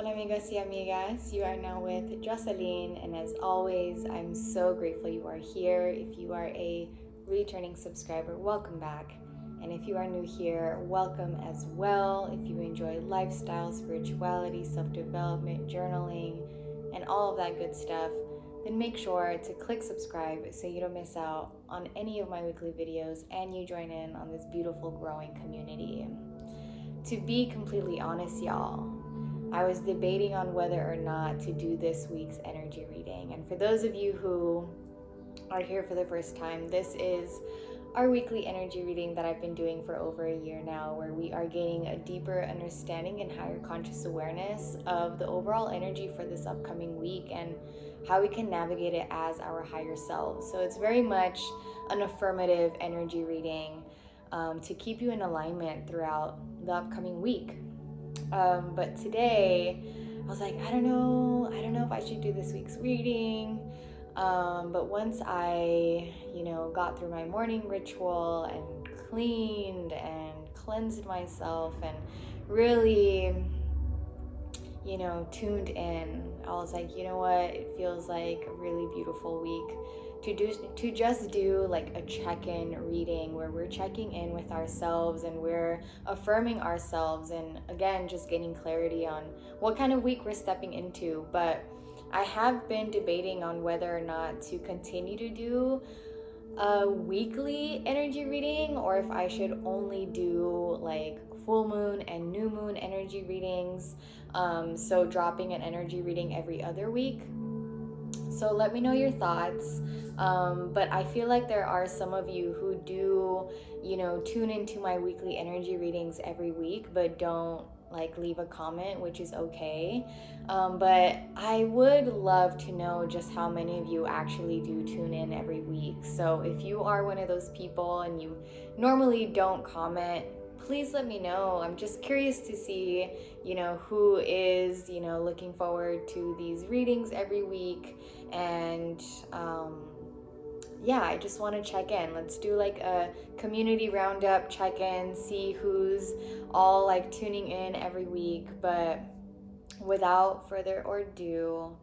Hola, amigos y amigas. You are now with Jocelyn, and as always, I'm so grateful you are here. If you are a returning subscriber, welcome back. And if you are new here, welcome as well. If you enjoy lifestyle, spirituality, self-development, journaling, and all of that good stuff, then make sure to click subscribe so you don't miss out on any of my weekly videos and you join in on this beautiful growing community. To be completely honest, y'all, I was debating on whether or not to do this week's energy reading. And for those of you who are here for the first time, this is our weekly energy reading that I've been doing for over a year now, where we are gaining a deeper understanding and higher conscious awareness of the overall energy for this upcoming week and how we can navigate it as our higher selves. So it's very much an affirmative energy reading to keep you in alignment throughout the upcoming week. But today I was like, I don't know if I should do this week's reading. But once I, got through my morning ritual and cleaned and cleansed myself and really, tuned in, I was like, you know what? It feels like a really beautiful week to just do like a check-in reading where we're checking in with ourselves and we're affirming ourselves, and again just getting clarity on what kind of week we're stepping into. But I have been debating on whether or not to continue to do a weekly energy reading or if I should only do like full moon and new moon energy readings, so dropping an energy reading every other week. So let me know your thoughts. But I feel like there are some of you who do, tune into my weekly energy readings every week, but don't leave a comment, which is okay. But I would love to know just how many of you actually do tune in every week. So if you are one of those people and you normally don't comment, please let me know. I'm just curious to see, who is, looking forward to these readings every week. And I just want to check in. Let's do like a community roundup check-in, see who's all tuning in every week. But without further ado,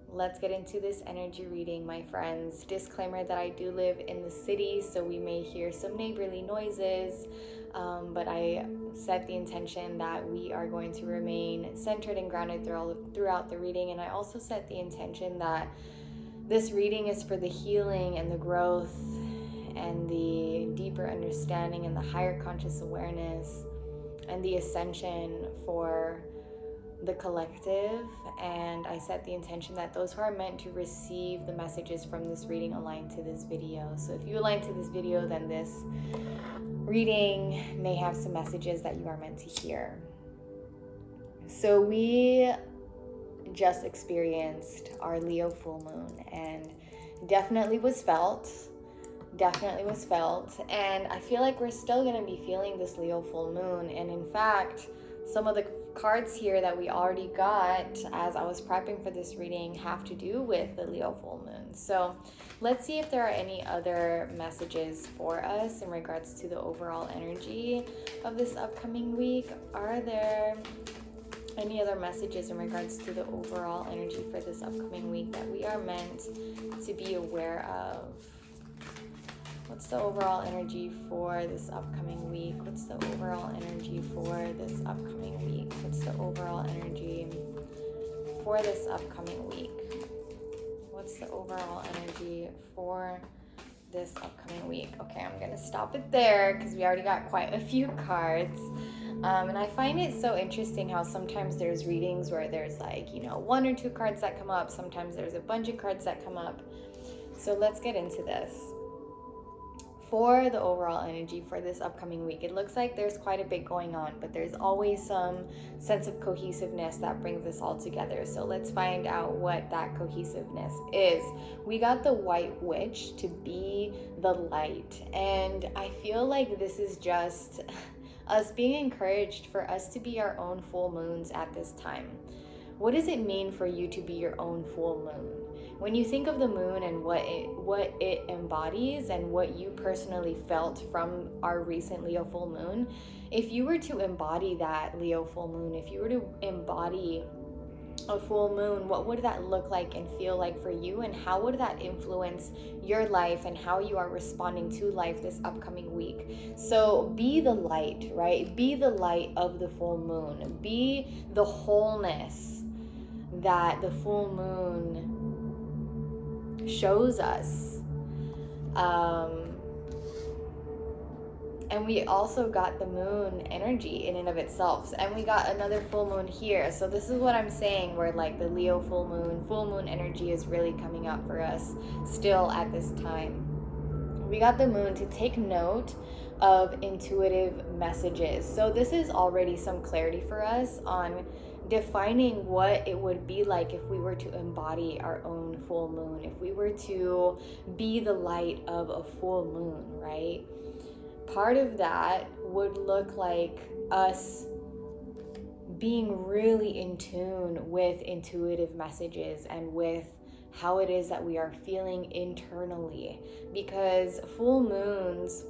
let's get into this energy reading, my friends. Disclaimer that I do live in the city, so we may hear some neighborly noises, but I set the intention that we are going to remain centered and grounded throughout the reading. And I also set the intention that this reading is for the healing and the growth and the deeper understanding and the higher conscious awareness and the ascension for the collective. And I set the intention that those who are meant to receive the messages from this reading align to this video. So if you align to this video, then this reading may have some messages that you are meant to hear. So we just experienced our Leo full moon, and definitely was felt. And I feel like we're still going to be feeling this Leo full moon. And in fact, some of the cards here that we already got as I was prepping for this reading have to do with the Leo full moon. So let's see if there are any other messages for us in regards to the overall energy of this upcoming week. Are there any other messages in regards to the overall energy for this upcoming week that we are meant to be aware of? What's the overall energy for this upcoming week? What's the overall energy for this upcoming week? What's the overall energy for this upcoming week? What's the overall energy for this upcoming week? Okay, I'm gonna stop it there because we already got quite a few cards. And I find it so interesting how sometimes there's readings where there's one or two cards that come up. Sometimes there's a bunch of cards that come up. So let's get into this. For the overall energy for this upcoming week, it looks like there's quite a bit going on, but there's always some sense of cohesiveness that brings this all together. So let's find out what that cohesiveness is. We got the White Witch to be the light, and I feel like this is just us being encouraged for us to be our own full moons at this time. What does it mean for you to be your own full moon? When you think of the moon and what it embodies and what you personally felt from our recent Leo full moon, if you were to embody that Leo full moon, if you were to embody a full moon, what would that look like and feel like for you, and how would that influence your life and how you are responding to life this upcoming week? So be the light, right? Be the light of the full moon. Be the wholeness that the full moon shows us. And we also got the moon energy in and of itself. And we got another full moon here. So this is what I'm saying, where like the Leo full moon energy is really coming up for us still at this time. We got the moon to take note of intuitive messages. So this is already some clarity for us on defining what it would be like if we were to embody our own full moon, if we were to be the light of a full moon, right? Part of that would look like us being really in tune with intuitive messages and with how it is that we are feeling internally. Because full moons,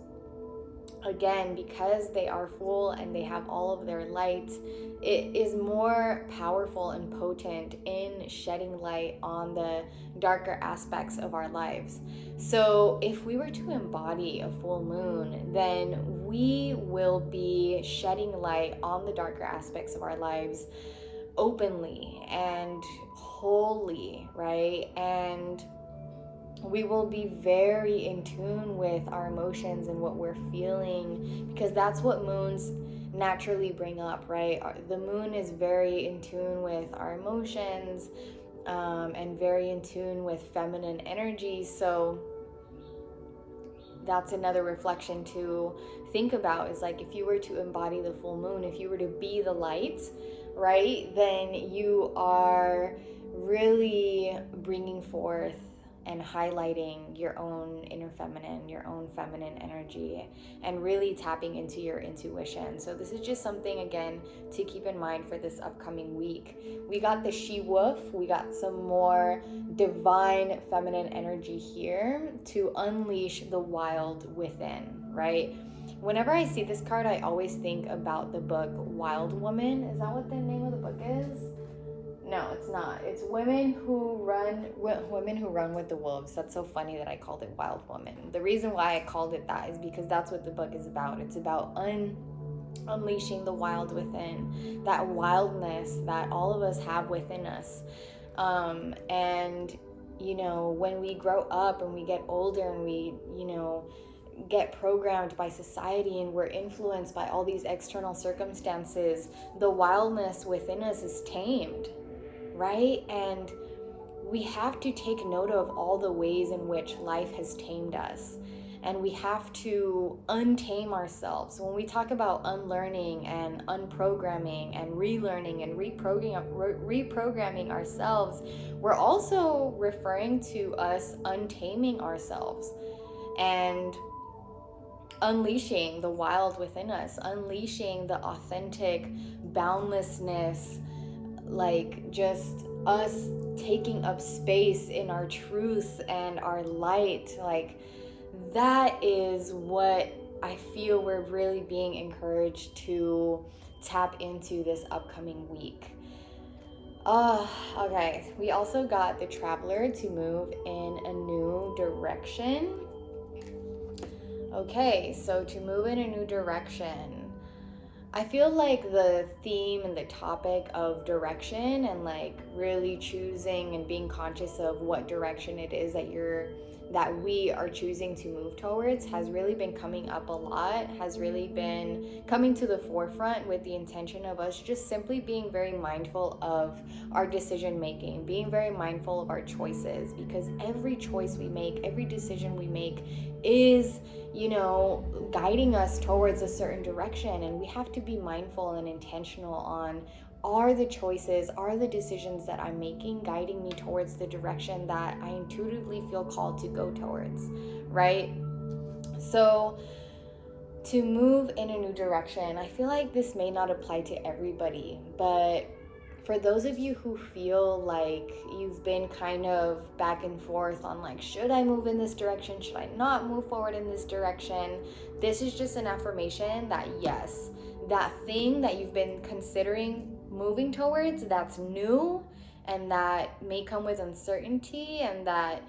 again, because they are full and they have all of their light, it is more powerful and potent in shedding light on the darker aspects of our lives. So if we were to embody a full moon, then we will be shedding light on the darker aspects of our lives openly and wholly, right? And we will be very in tune with our emotions and what we're feeling, because that's what moons naturally bring up, right? The moon is very in tune with our emotions, and very in tune with feminine energy. So that's another reflection to think about, is like, if you were to embody the full moon, if you were to be the light, right, then you are really bringing forth and highlighting your own inner feminine, your own feminine energy, and really tapping into your intuition. So this is just something, again, to keep in mind for this upcoming week. We got the she-wolf, we got some more divine feminine energy here to unleash the wild within, right? Whenever I see this card, I always think about the book Wild Woman. Is that what the name of the book is? No, it's not. It's women who run with the wolves. That's so funny that I called it Wild Woman. The reason why I called it that is because that's what the book is about. It's about unleashing the wild within, that wildness that all of us have within us. And you know, when we grow up and we get older and we, you know, get programmed by society and we're influenced by all these external circumstances, the wildness within us is tamed, right? And we have to take note of all the ways in which life has tamed us, and we have to untame ourselves. When we talk about unlearning and unprogramming and relearning and reprogramming ourselves, we're also referring to us untaming ourselves and unleashing the wild within us, unleashing the authentic boundlessness, like just us taking up space in our truth and our light. Like, that is what I feel we're really being encouraged to tap into this upcoming week. Okay. We also got the Traveler to move in a new direction. Okay, so to move in a new direction, I feel like the theme and the topic of direction and like really choosing and being conscious of what direction it is that we are choosing to move towards has really been coming up a lot, has really been coming to the forefront, with the intention of us just simply being very mindful of our decision making, being very mindful of our choices, because every choice we make, every decision we make is, you know, guiding us towards a certain direction. And we have to be mindful and intentional on, are the choices, are the decisions that I'm making guiding me towards the direction that I intuitively feel called to go towards, right? So to move in a new direction, I feel like this may not apply to everybody, but for those of you who feel like you've been kind of back and forth on like, should I move in this direction? Should I not move forward in this direction? This is just an affirmation that yes, that thing that you've been considering moving towards that's new and that may come with uncertainty and that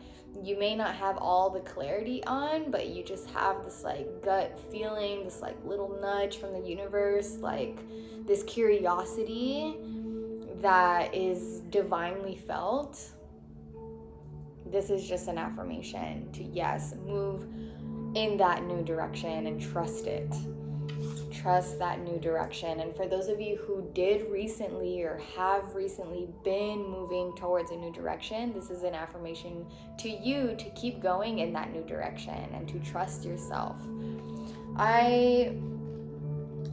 you may not have all the clarity on, but you just have this like gut feeling, this like little nudge from the universe, like this curiosity that is divinely felt. This is just an affirmation to, yes, move in that new direction and trust it. Trust that new direction. And for those of you who did recently or have recently been moving towards a new direction, this is an affirmation to you to keep going in that new direction and to trust yourself. I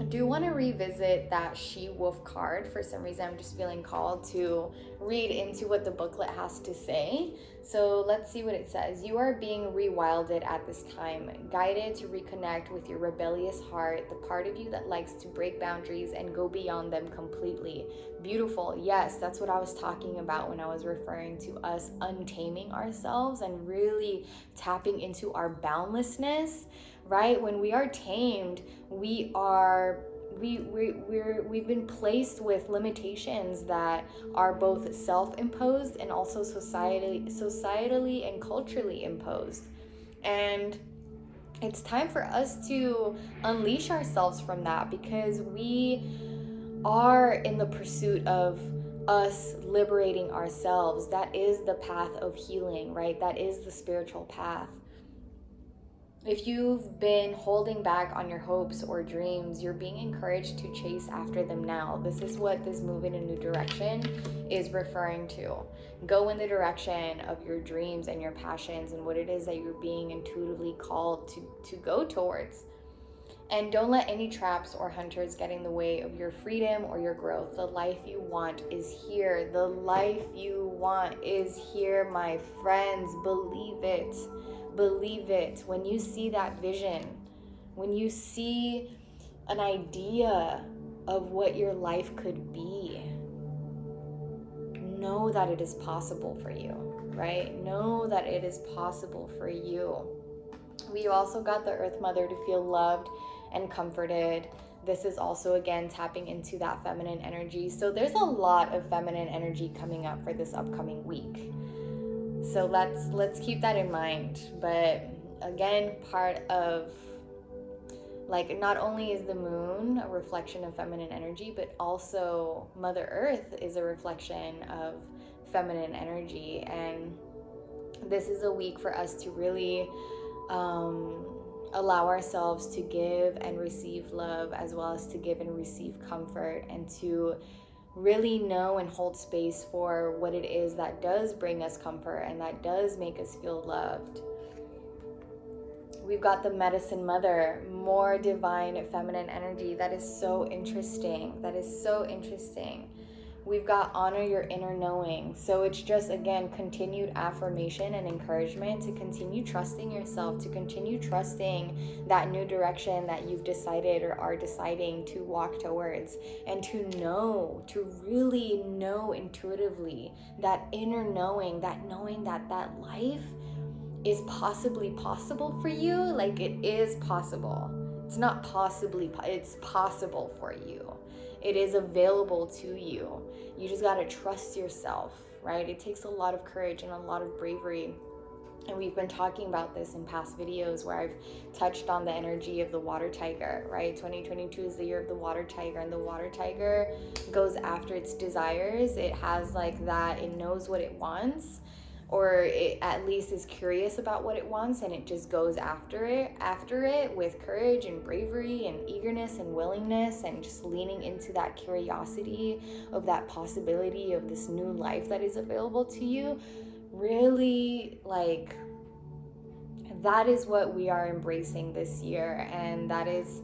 do want to revisit that she-wolf card. For some reason, I'm just feeling called to read into what the booklet has to say. So let's see what it says. You are being rewilded at this time, guided to reconnect with your rebellious heart, the part of you that likes to break boundaries and go beyond them completely. Beautiful. Yes, that's what I was talking about when I was referring to us untaming ourselves and really tapping into our boundlessness. Right? When we are tamed, we've been placed with limitations that are both self-imposed and also societally and culturally imposed. And it's time for us to unleash ourselves from that, because we are in the pursuit of us liberating ourselves. That is the path of healing, right? That is the spiritual path. If you've been holding back on your hopes or dreams, you're being encouraged to chase after them now. This is what this move in a new direction is referring to. Go in the direction of your dreams and your passions and what it is that you're being intuitively called to go towards. And don't let any traps or hunters get in the way of your freedom or your growth. The life you want is here. The life you want is here, my friends. Believe it. Believe it. When you see that vision, when you see an idea of what your life could be, know that it is possible for you, right? Know that it is possible for you. We also got the Earth Mother to feel loved and comforted. This is also, again, tapping into that feminine energy. So there's a lot of feminine energy coming up for this upcoming week. So let's keep that in mind. But again, part of, like, not only is the moon a reflection of feminine energy, but also Mother Earth is a reflection of feminine energy. And this is a week for us to really allow ourselves to give and receive love, as well as to give and receive comfort, and to really know and hold space for what it is that does bring us comfort and that does make us feel loved. We've got the Medicine Mother, more divine feminine energy. That is so interesting. That is so interesting. We've got honor your inner knowing. So it's just, again, continued affirmation and encouragement to continue trusting yourself, to continue trusting that new direction that you've decided or are deciding to walk towards, and to know, to really know intuitively that inner knowing, that knowing that that life is possibly possible for you. Like, it is possible. It's not possibly, it's possible for you. It is available to you. You just got to trust yourself, right? It takes a lot of courage and a lot of bravery. And we've been talking about this in past videos where I've touched on the energy of the water tiger, right? 2022 is the year of the water tiger, and the water tiger goes after its desires. It has like that, it knows what it wants, or it at least is curious about what it wants, and it just goes after it with courage and bravery and eagerness and willingness, and just leaning into that curiosity of that possibility of this new life that is available to you. Really, like, that is what we are embracing this year, and that is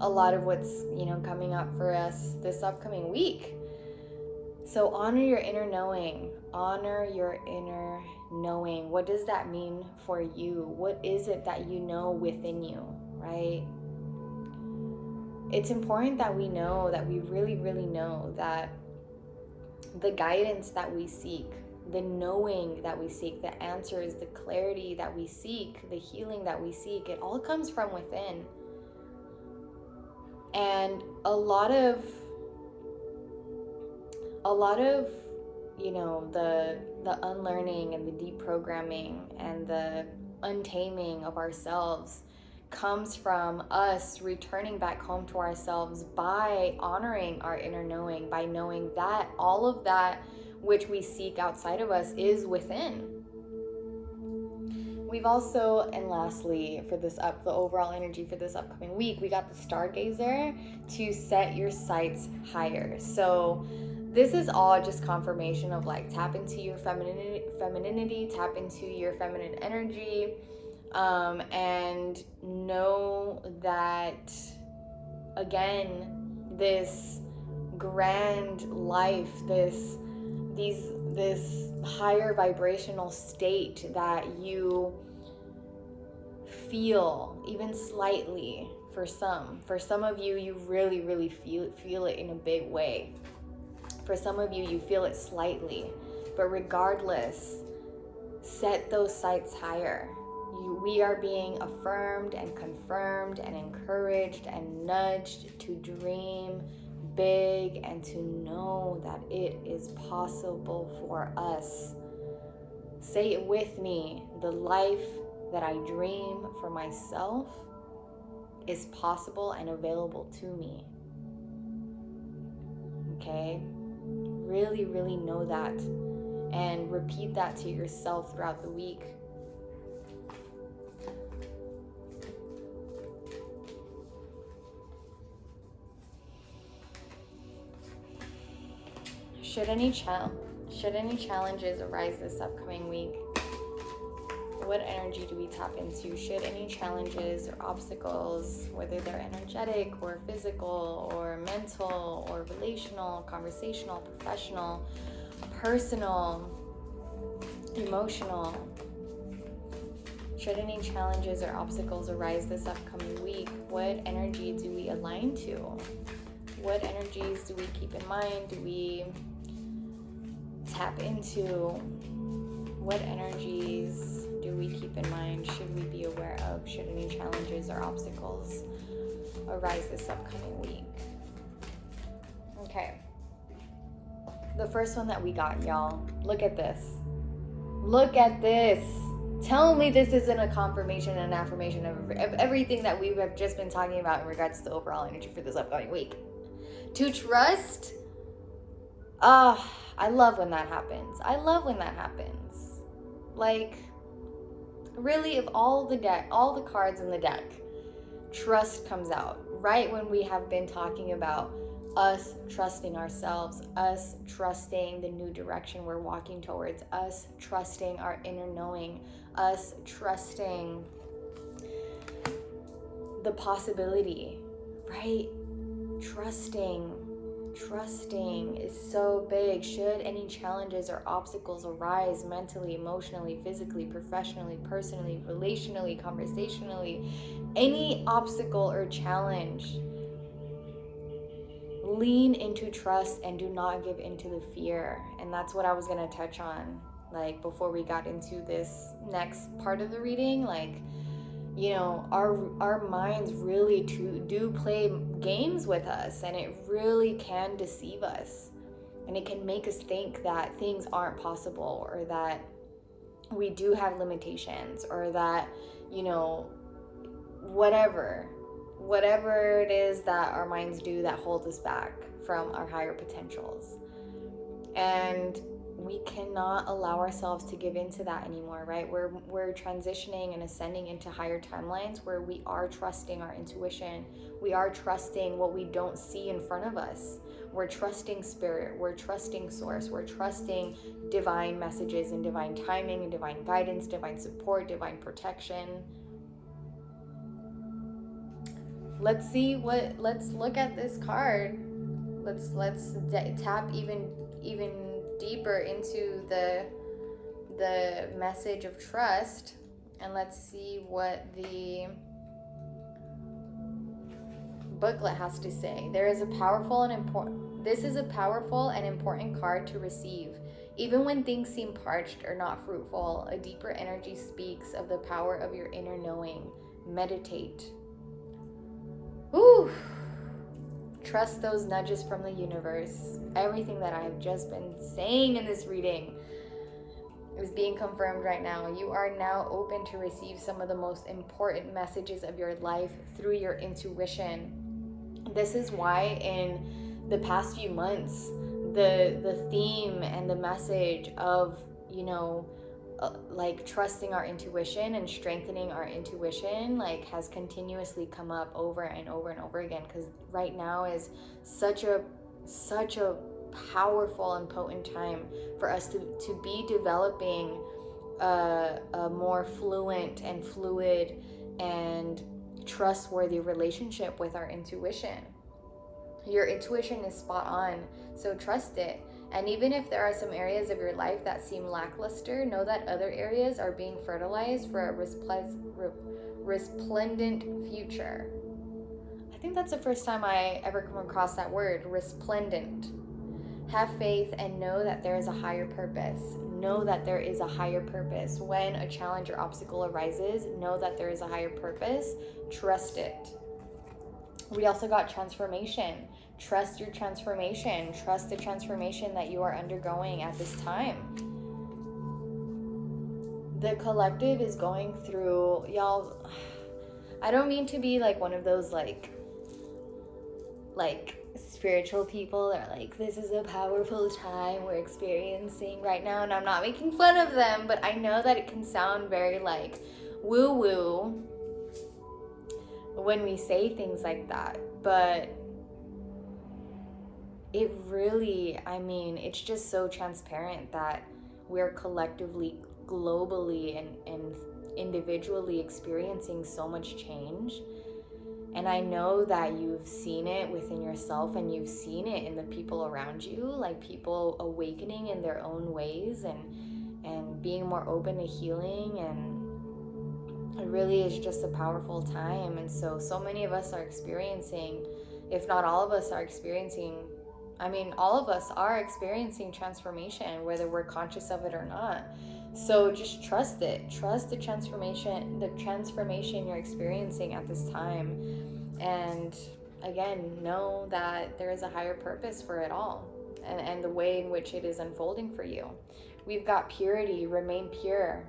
a lot of what's, coming up for us this upcoming week. So honor your inner knowing. Honor your inner knowing. What does that mean for you? What is it that you know within you, right? It's important that we know, that we really, really know that the guidance that we seek, the knowing that we seek, the answers, the clarity that we seek, the healing that we seek, it all comes from within. And a lot of a lot of, you know, the unlearning and the deprogramming and the untaming of ourselves comes from us returning back home to ourselves by honoring our inner knowing, by knowing that all of that which we seek outside of us is within. We've also, and lastly, for this the overall energy for this upcoming week, we got the stargazer to set your sights higher. So this is all just confirmation of like tap into your femininity, tap into your feminine energy, and know that, again, this grand life, this higher vibrational state that you feel, even slightly, for some of you, you really feel it in a big way. For some of you, you feel it slightly, but regardless, set those sights higher. We are being affirmed and confirmed and encouraged and nudged to dream big and to know that it is possible for us. Say it with me. The life that I dream for myself is possible and available to me. Okay? Really know that, and repeat that to yourself throughout the week. Should any challenges arise this upcoming week, what energy do we tap into? Should any challenges or obstacles, whether they're energetic or physical or mental or relational, conversational, professional, personal, emotional, should any challenges or obstacles arise this upcoming week, what energy do we align to? What energies do we keep in mind? Do we tap into? What energies do we keep in mind? Should we be aware of? Should any challenges or obstacles arise this upcoming week? Okay. The first one that we got, y'all. Look at this. Look at this. Tell me this isn't a confirmation and an affirmation of everything that we have just been talking about in regards to the overall energy for this upcoming week. To trust. I love when that happens. Like, really, of all the cards in the deck, trust comes out right when we have been talking about us trusting ourselves, us trusting the new direction we're walking towards, us trusting our inner knowing, us trusting the possibility, right? Trusting is so big. Should any challenges or obstacles arise mentally, emotionally, physically, professionally, personally, relationally, conversationally, any obstacle or challenge, lean into trust and do not give into the fear. And that's what I was going to touch on, like, before we got into this next part of the reading. Like, you know, our minds really do play games with us, and it really can deceive us, and it can make us think that things aren't possible, or that we do have limitations, or that, you know, whatever it is that our minds do that holds us back from our higher potentials. And we cannot allow ourselves to give into that anymore, right? We're transitioning and ascending into higher timelines where we are trusting our intuition. We are trusting what we don't see in front of us. We're trusting spirit. We're trusting source. We're trusting divine messages and divine timing and divine guidance, divine support, divine protection. Let's look at this card. Let's tap even deeper into the message of trust, and let's see what the booklet has to say. This is a powerful and important card to receive. Even when things seem parched or not fruitful, a deeper energy speaks of the power of your inner knowing. Meditate. Ooh. Trust those nudges from the universe. Everything that I have just been saying in this reading is being confirmed right now. You are now open to receive some of the most important messages of your life through your intuition. This is why in the past few months, the theme and the message of, like trusting our intuition and strengthening our intuition, like has continuously come up over and over and over again, because right now is such a powerful and potent time for us to be developing a more fluent and fluid and trustworthy relationship with our intuition. Your intuition is spot on, so trust it. And even if there are some areas of your life that seem lackluster, know that other areas are being fertilized for a resplendent future. I think that's the first time I ever come across that word, resplendent. Have faith and know that there is a higher purpose. Know that there is a higher purpose. When a challenge or obstacle arises, know that there is a higher purpose. Trust it. We also got transformation. Trust your transformation. Trust the transformation that you are undergoing at this time. The collective is going through, y'all, I don't mean to be like one of those like spiritual people that are like, this is a powerful time we're experiencing right now, and I'm not making fun of them, but I know that it can sound very like woo-woo when we say things like that, but it really, it's just so transparent that we're collectively, globally, and individually experiencing so much change. And I know that you've seen it within yourself, and you've seen it in the people around you, like people awakening in their own ways and being more open to healing, and it really is just a powerful time. And so many of us are experiencing, if not all of us are experiencing, all of us are experiencing transformation, whether we're conscious of it or not. So just trust it. Trust the transformation you're experiencing at this time. And again, know that there is a higher purpose for it all, and the way in which it is unfolding for you. We've got purity. Remain pure,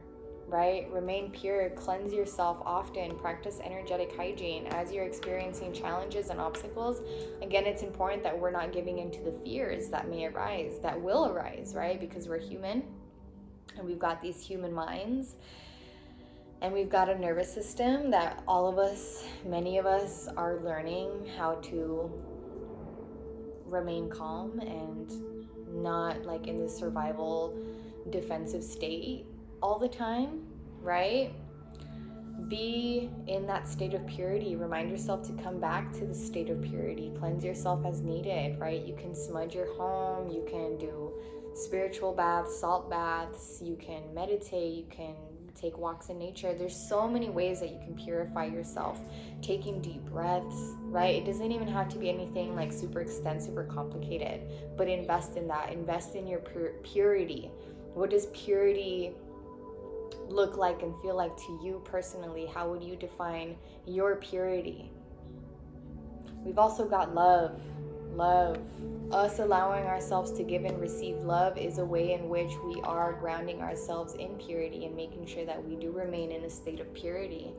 right? Remain pure. Cleanse yourself often. Practice energetic hygiene as you're experiencing challenges and obstacles. Again, it's important that we're not giving into the fears that may arise, that will arise, right? Because we're human. And we've got these human minds, and we've got a nervous system that all of us, many of us, are learning how to remain calm and not like in this survival defensive state all the time, right? Be in that state of purity. Remind yourself to come back to the state of purity. Cleanse yourself as needed, right? You can smudge your home, you can do spiritual baths, salt baths, you can meditate, you can take walks in nature. There's so many ways that you can purify yourself. Taking deep breaths, right? It doesn't even have to be anything like super extensive or complicated, but invest in that. Invest in your purity. What does purity look like and feel like to you personally? How would you define your purity? We've also got love. Us allowing ourselves to give and receive love is a way in which we are grounding ourselves in purity and making sure that we do remain in a state of purity,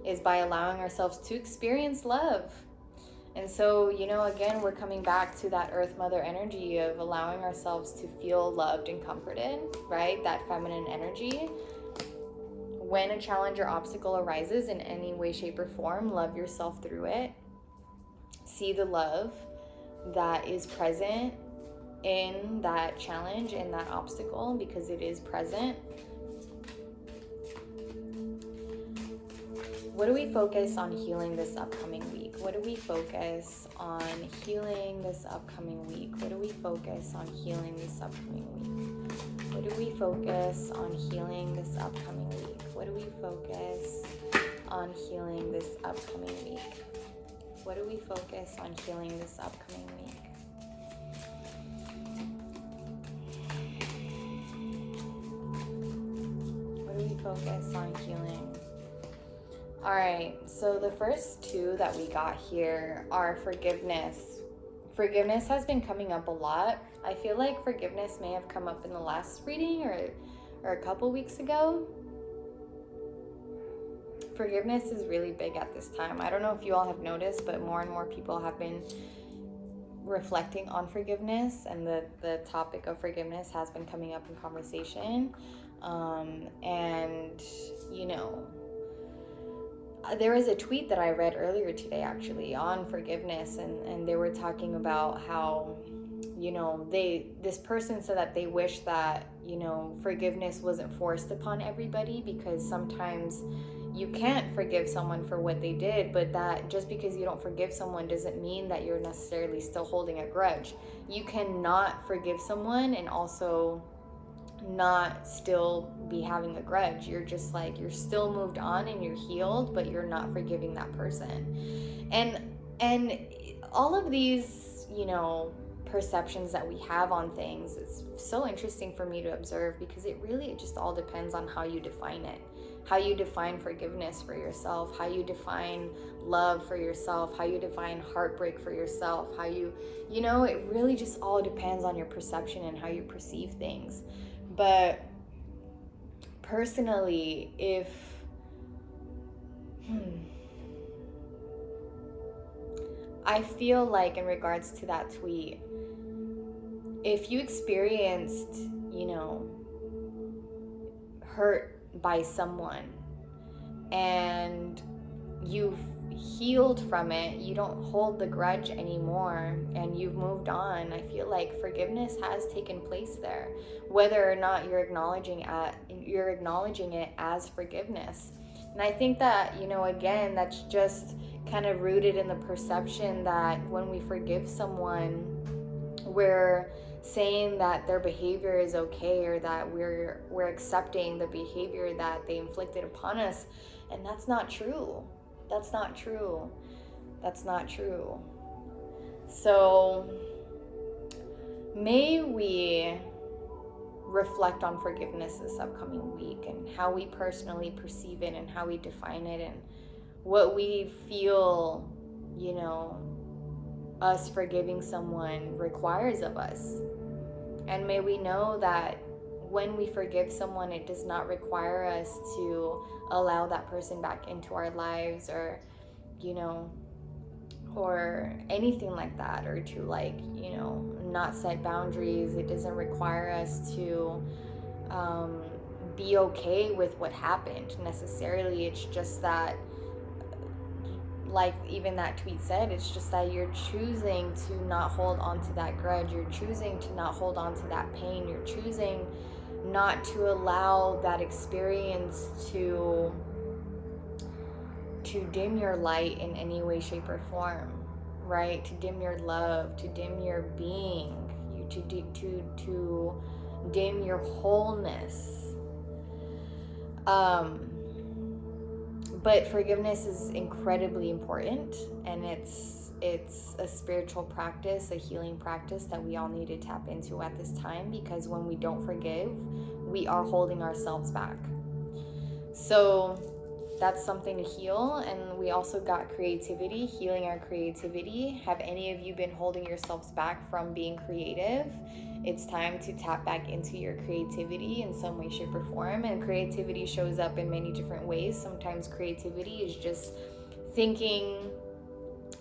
is by allowing ourselves to experience love. And so, again, we're coming back to that Earth Mother energy of allowing ourselves to feel loved and comforted, right? That feminine energy. When a challenge or obstacle arises in any way, shape, or form, love yourself through it. See the love that is present in that challenge, in that obstacle, because it is present. What do we focus on healing this upcoming week? What do we focus on healing this upcoming week? What do we focus on healing this upcoming week? What do we focus on healing this upcoming week? What do we focus on healing this upcoming week? What do we focus on healing this upcoming week? What do we focus on healing? All right, so the first two that we got here are forgiveness. Forgiveness has been coming up a lot. I feel like forgiveness may have come up in the last reading or a couple weeks ago. Forgiveness is really big at this time. I don't know if you all have noticed, but more and more people have been reflecting on forgiveness, and the topic of forgiveness has been coming up in conversation. And, you know, there was a tweet that I read earlier today actually on forgiveness, and they were talking about how, you know, this person said that they wish that, you know, forgiveness wasn't forced upon everybody, because sometimes you can't forgive someone for what they did, but that just because you don't forgive someone doesn't mean that you're necessarily still holding a grudge. You cannot forgive someone and also not still be having a grudge. You're just like, you're still moved on and you're healed, but you're not forgiving that person. And all of these, you know, perceptions that we have on things, it's so interesting for me to observe, because it just all depends on how you define it, how you define forgiveness for yourself, how you define love for yourself, how you define heartbreak for yourself, how you know, it really just all depends on your perception and how you perceive things. But personally, if I feel like in regards to that tweet, if you experienced, you know, hurt by someone and you've healed from it, you don't hold the grudge anymore, and you've moved on, I feel like forgiveness has taken place there, whether or not you're acknowledging it as forgiveness. And I think that, you know, again, that's just kind of rooted in the perception that when we forgive someone, we're saying that their behavior is okay, or that we're accepting the behavior that they inflicted upon us. And that's not true. That's not true. That's not true. So may we reflect on forgiveness this upcoming week, and how we personally perceive it and how we define it, and what we feel, you know, us forgiving someone requires of us. And may we know that when we forgive someone, it does not require us to allow that person back into our lives, or, you know, or anything like that, or to, like, you know, not set boundaries. It doesn't require us to be okay with what happened necessarily. It's just that, like even that tweet said, it's just that you're choosing to not hold on to that grudge. You're choosing to not hold on to that pain. You're choosing not to allow that experience to dim your light in any way, shape, or form, right? To dim your love, to dim your being, to dim your wholeness. But forgiveness is incredibly important, and it's a spiritual practice, a healing practice that we all need to tap into at this time, because when we don't forgive, we are holding ourselves back. So that's something to heal. And we also got creativity, healing our creativity. Have any of you been holding yourselves back from being creative? It's time to tap back into your creativity in some way, shape, or form. And creativity shows up in many different ways. Sometimes creativity is just thinking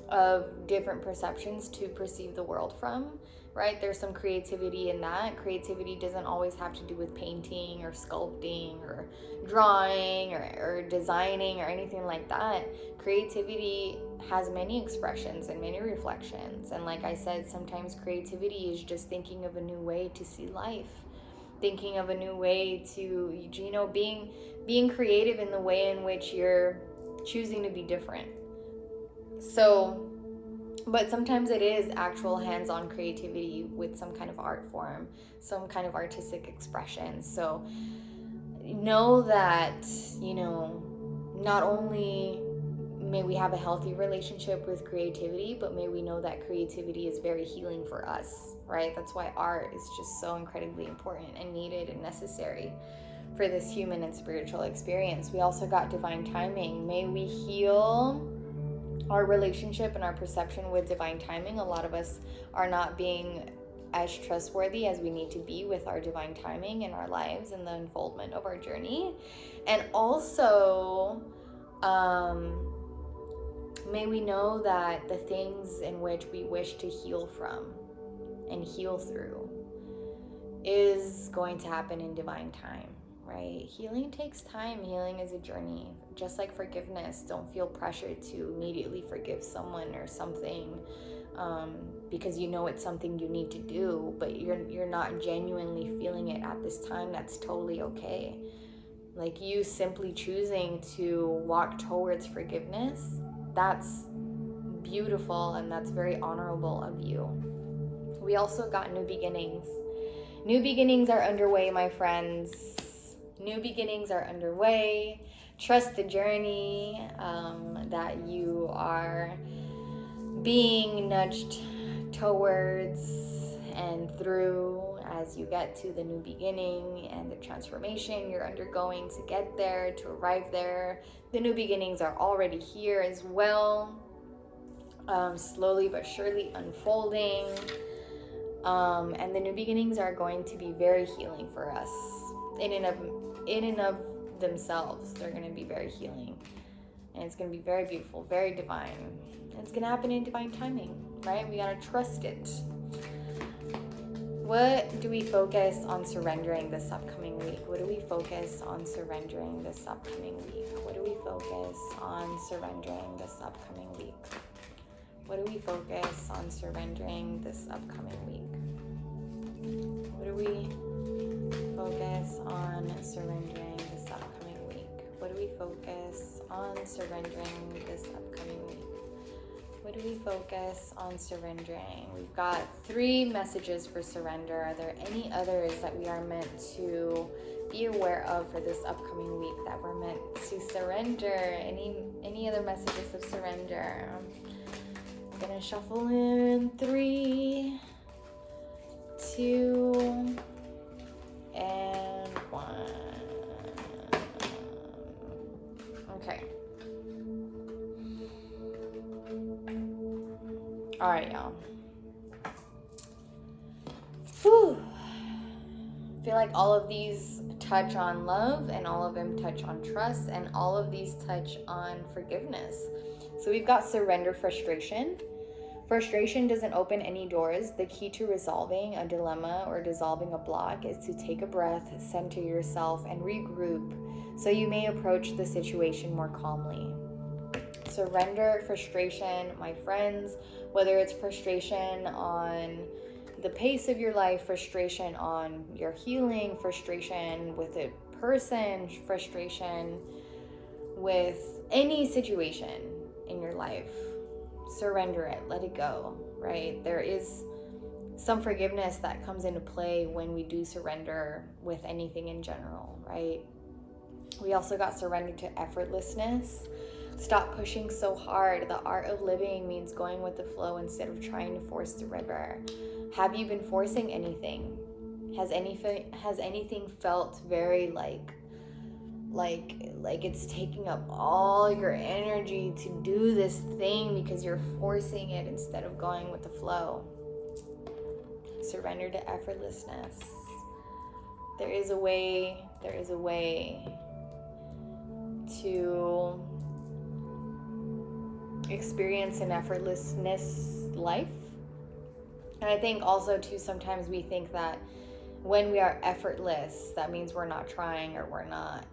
of different perceptions to perceive the world from, right? There's some creativity in that. Creativity doesn't always have to do with painting or sculpting or drawing or designing or anything like that. Creativity has many expressions and many reflections. And like I said, sometimes creativity is just thinking of a new way to see life, thinking of a new way to, you know, being creative in the way in which you're choosing to be different. So, but sometimes it is actual hands-on creativity with some kind of art form, some kind of artistic expression. So know that, you know, not only may we have a healthy relationship with creativity, but may we know that creativity is very healing for us, right? That's why art is just so incredibly important and needed and necessary for this human and spiritual experience. We also got divine timing. May we heal our relationship and our perception with divine timing. A lot of us are not being as trustworthy as we need to be with our divine timing in our lives and the unfoldment of our journey. And also, may we know that the things in which we wish to heal from and heal through is going to happen in divine time, right? Healing takes time. Healing is a journey. Just like forgiveness, don't feel pressured to immediately forgive someone or something because you know it's something you need to do, but you're not genuinely feeling it at this time. That's totally okay. Like, you simply choosing to walk towards forgiveness, that's beautiful, and that's very honorable of you. We also got new beginnings. New beginnings are underway, my friends. New beginnings are underway. Trust the journey that you are being nudged towards and through as you get to the new beginning and the transformation you're undergoing to get there, to arrive there. The new beginnings are already here as well, slowly but surely unfolding. And the new beginnings are going to be very healing for us. In and of themselves, they're going to be very healing. And it's going to be very beautiful, very divine. And it's going to happen in divine timing, right? We got to trust it. What do we focus on surrendering this upcoming week? What do we focus on surrendering this upcoming week? What do we focus on surrendering this upcoming week? What do we focus on surrendering this upcoming week? What do we focus on surrendering this upcoming week? What do we focus on surrendering this upcoming week? What do we focus on surrendering? We've got 3 messages for surrender. Are there any others that we are meant to be aware of for this upcoming week that we're meant to surrender? Any other messages of surrender? I'm gonna shuffle in 3, 2, and 1. Okay. All right, y'all. Whew. I feel like all of these touch on love, and all of them touch on trust, and all of these touch on forgiveness. So we've got surrender frustration. Frustration doesn't open any doors. The key to resolving a dilemma or dissolving a block is to take a breath, center yourself, and regroup so you may approach the situation more calmly. Surrender frustration, my friends, whether it's frustration on the pace of your life, frustration on your healing, frustration with a person, frustration with any situation in your life. Surrender it, let it go, right? There is some forgiveness that comes into play when we do surrender with anything in general, right? We also got surrender to effortlessness. Stop pushing so hard. The art of living means going with the flow instead of trying to force the river. Have you been forcing anything? Has anything felt very like it's taking up all your energy to do this thing because you're forcing it instead of going with the flow? Surrender to effortlessness. There is a way to experience an effortlessness life. And I think also too, sometimes we think that when we are effortless, that means we're not trying, or we're not,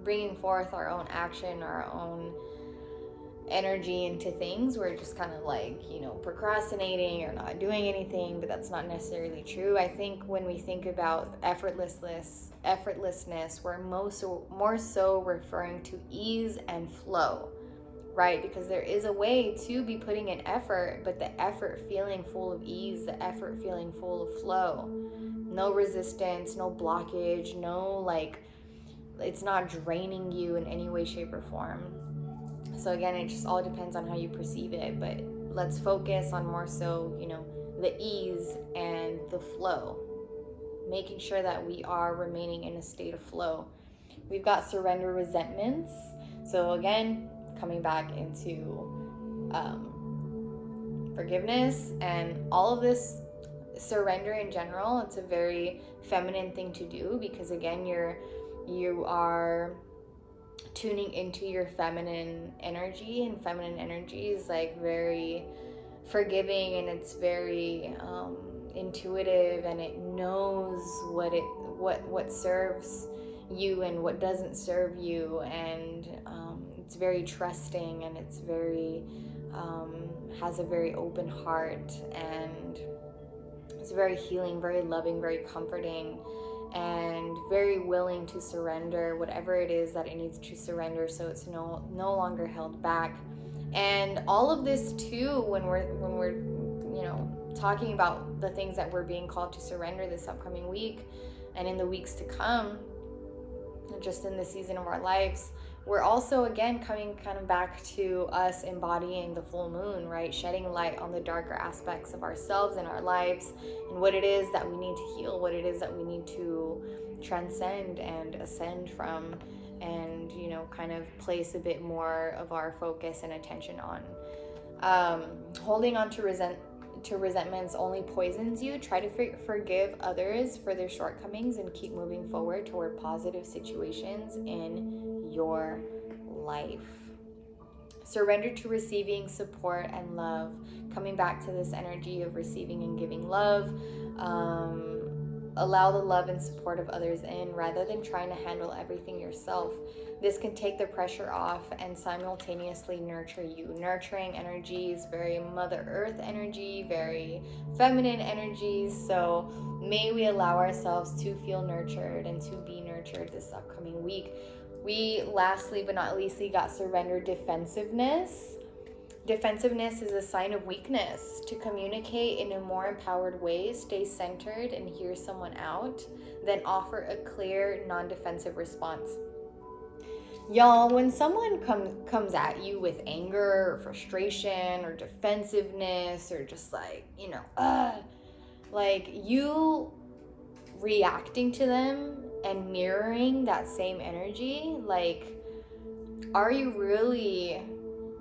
bringing forth our own action, our own energy into things. We're just kind of procrastinating or not doing anything, but that's not necessarily true. I think when we think about effortlessness, we're more so referring to ease and flow, right? Because there is a way to be putting in effort, but the effort feeling full of ease, the effort feeling full of flow. No resistance, no blockage, it's not draining you in any way, shape, or form. So again, it just all depends on how you perceive it, but let's focus on more so, the ease and the flow, making sure that we are remaining in a state of flow. We've got surrender resentments. So again, coming back into forgiveness and all of this surrender in general, it's a very feminine thing to do, because again, you are tuning into your feminine energy, and feminine energy is like very forgiving, and it's very intuitive, and it knows what serves you and what doesn't serve you, and it's very trusting, and it's very has a very open heart, and it's very healing, very loving, very comforting, and very willing to surrender whatever it is that it needs to surrender, so it's no longer held back. And all of this too, when we're talking about the things that we're being called to surrender this upcoming week and in the weeks to come, just in the season of our lives, we're also again coming kind of back to us embodying the full moon, right? Shedding light on the darker aspects of ourselves and our lives, and what it is that we need to heal, what it is that we need to transcend and ascend from, and kind of place a bit more of our focus and attention on. Holding on to resentments only poisons you. Try to forgive others for their shortcomings and keep moving forward toward positive situations in your life. Surrender to receiving support and love. Coming back to this energy of receiving and giving love. Allow the love and support of others in, rather than trying to handle everything yourself. This can take the pressure off and simultaneously nurture you. Nurturing energy is very Mother Earth energy, very feminine energy. So may we allow ourselves to feel nurtured and to be nurtured this upcoming week. We lastly but not leastly got surrender defensiveness. Defensiveness is a sign of weakness. To communicate in a more empowered way, stay centered and hear someone out, then offer a clear, non-defensive response. Y'all, when someone comes at you with anger or frustration or defensiveness, or just like you reacting to them and mirroring that same energy, like, are you really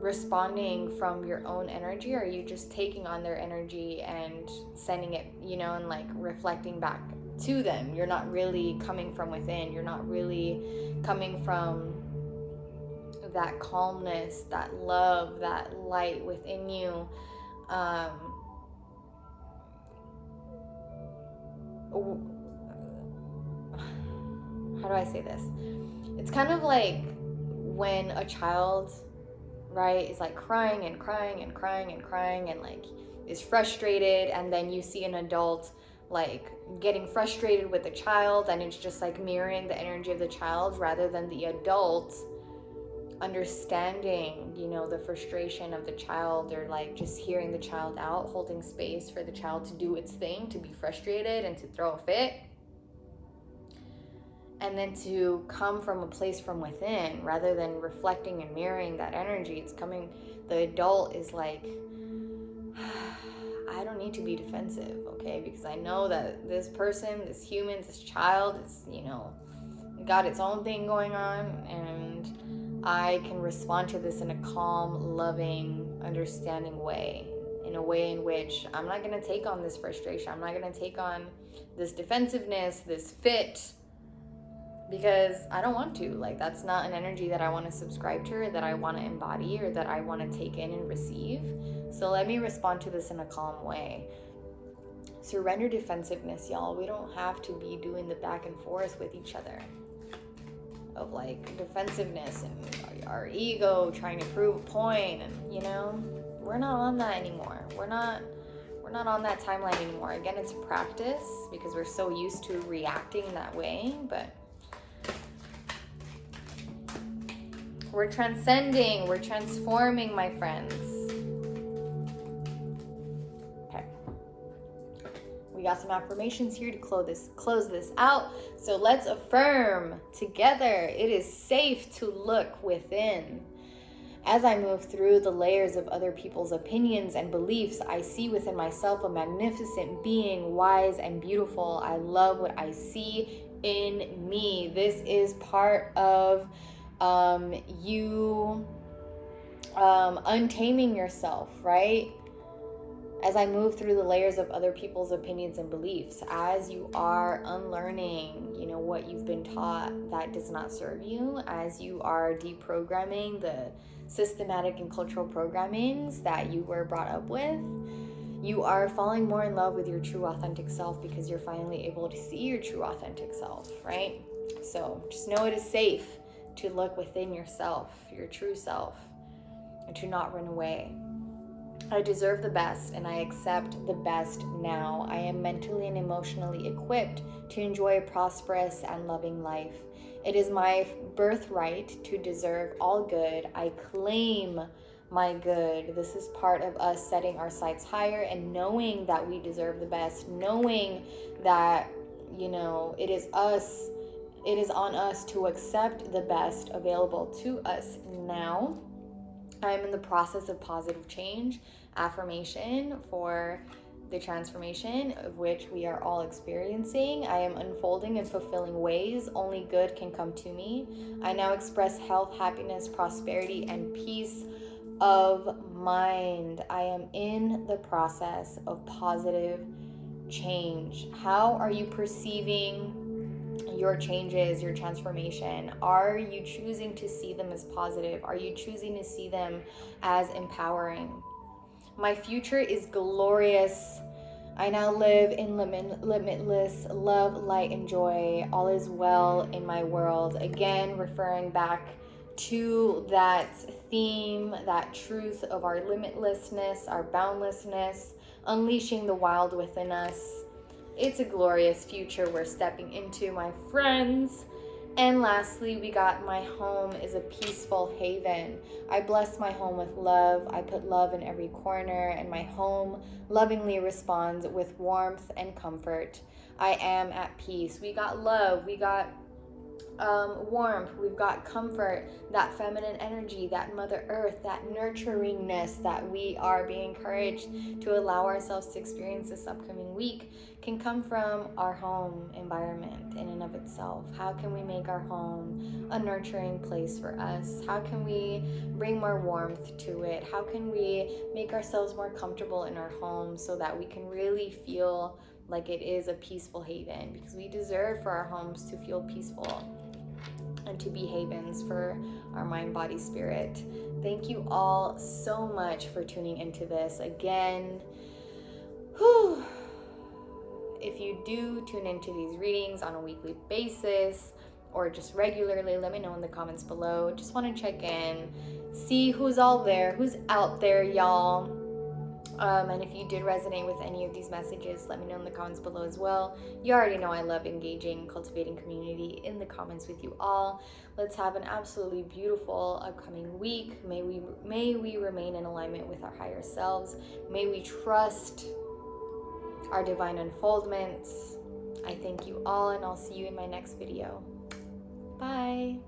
responding from your own energy, or are you just taking on their energy and sending it, and like reflecting back to them? You're not really coming from within. You're not really coming from that calmness, that love, that light within you. How do I say this? It's kind of like when a child, right, is like crying and crying and crying and crying and like is frustrated, and then you see an adult like getting frustrated with the child, and it's just like mirroring the energy of the child, rather than the adult understanding, the frustration of the child, or like just hearing the child out, holding space for the child to do its thing, to be frustrated and to throw a fit. And then to come from a place from within, rather than reflecting and mirroring that energy. It's coming, the adult is like, I don't need to be defensive, okay? Because I know that this person, this human, this child is, got its own thing going on, and I can respond to this in a calm, loving, understanding way. In a way in which I'm not going to take on this frustration. I'm not going to take on this defensiveness, this fit, because I don't want to. Like, that's not an energy that I want to subscribe to, or that I want to embody, or that I want to take in and receive. So let me respond to this in a calm way. Surrender defensiveness, y'all. We don't have to be doing the back and forth with each other of like defensiveness and our ego trying to prove a point, and we're not on that anymore. We're not on that timeline anymore. Again, it's a practice because we're so used to reacting that way, but we're transcending, we're transforming, my friends. Okay. We got some affirmations here to close this out. So let's affirm together. It is safe to look within. As I move through the layers of other people's opinions and beliefs, I see within myself a magnificent being, wise and beautiful. I love what I see in me. This is part of You untaming yourself, right? As I move through the layers of other people's opinions and beliefs, as you are unlearning, you know, what you've been taught that does not serve you, as you are deprogramming the systematic and cultural programmings that you were brought up with, you are falling more in love with your true authentic self because you're finally able to see your true authentic self, right? So just know it is safe to look within yourself, your true self, and to not run away. I deserve the best and I accept the best now. I am mentally and emotionally equipped to enjoy a prosperous and loving life. It is my birthright to deserve all good. I claim my good. This is part of us setting our sights higher and knowing that we deserve the best, knowing that, you know, it is on us to accept the best available to us now. I am in the process of positive change, affirmation for the transformation of which we are all experiencing. I am unfolding in fulfilling ways. Only good can come to me. I now express health, happiness, prosperity, and peace of mind. I am in the process of positive change. How are you perceiving your changes, your transformation? Are you choosing to see them as positive? Are you choosing to see them as empowering? My future is glorious. I now live in limitless love, light, and joy. All is well in my world. Again, referring back to that theme, that truth of our limitlessness, our boundlessness, unleashing the wild within us. It's a glorious future we're stepping into, my friends. And lastly, we got my home is a peaceful haven. I bless my home with love. I put love in every corner, and my home lovingly responds with warmth and comfort. I am at peace. We got love. We got warmth, we've got comfort, that feminine energy, that Mother Earth, that nurturingness that we are being encouraged to allow ourselves to experience this upcoming week can come from our home environment in and of itself. How can we make our home a nurturing place for us? How can we bring more warmth to it? How can we make ourselves more comfortable in our home so that we can really feel like it is a peaceful haven? Because we deserve for our homes to feel peaceful and to be havens for our mind, body, spirit. Thank you all so much for tuning into this. Again, if you do tune into these readings on a weekly basis or just regularly, let me know in the comments below. Just want to check in, see who's all there, who's out there, y'all. And if you did resonate with any of these messages, let me know in the comments below as well. You already know I love engaging, cultivating community in the comments with you all. Let's have an absolutely beautiful upcoming week. May we remain in alignment with our higher selves. May we trust our divine unfoldments. I thank you all, and I'll see you in my next video. Bye.